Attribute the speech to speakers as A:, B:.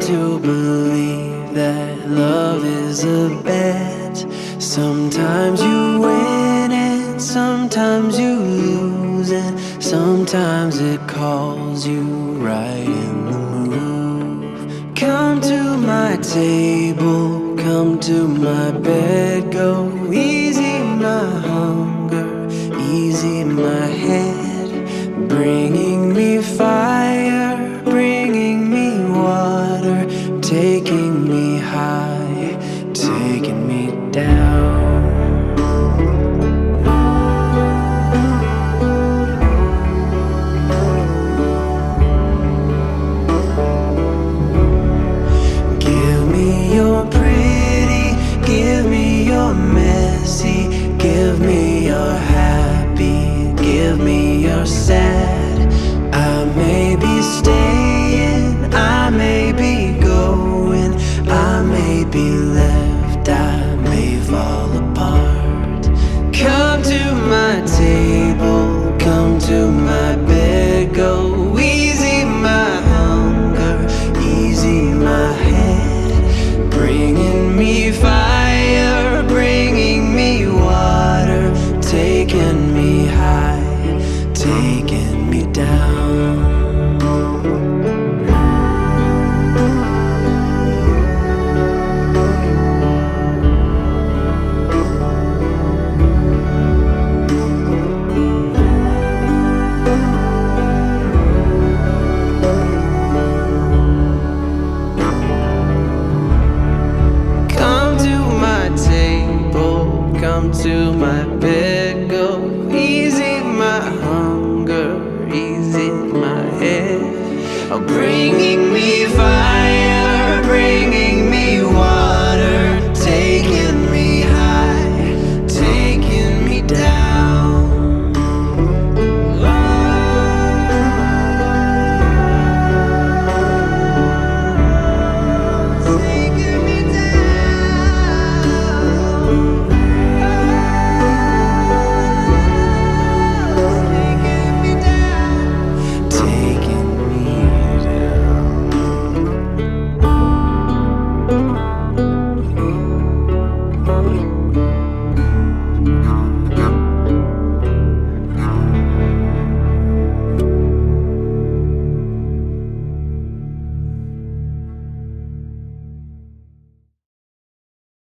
A: to believe that love is a bet. Sometimes you win and sometimes you lose, and sometimes it calls you right in the move. Come to my table, come to my bed, go easy my hunger, easy my head, bringing me fire, bringing me water, taking me high, taking me down. Give me your pretty, give me your messy, give me your happy, give me your sad. I may be staying, I may be going, I may be left, I may fall apart. Come to my table, come to my bed, go easy my hunger, easy my head, bringing me fire, bringing me water, taking me high, taking me down. Come to my table, come to my bed, go easy my hunger, easy my head, bringing me fire, bringing me water, taking me high, taking me down. Taking me down. Taking me down.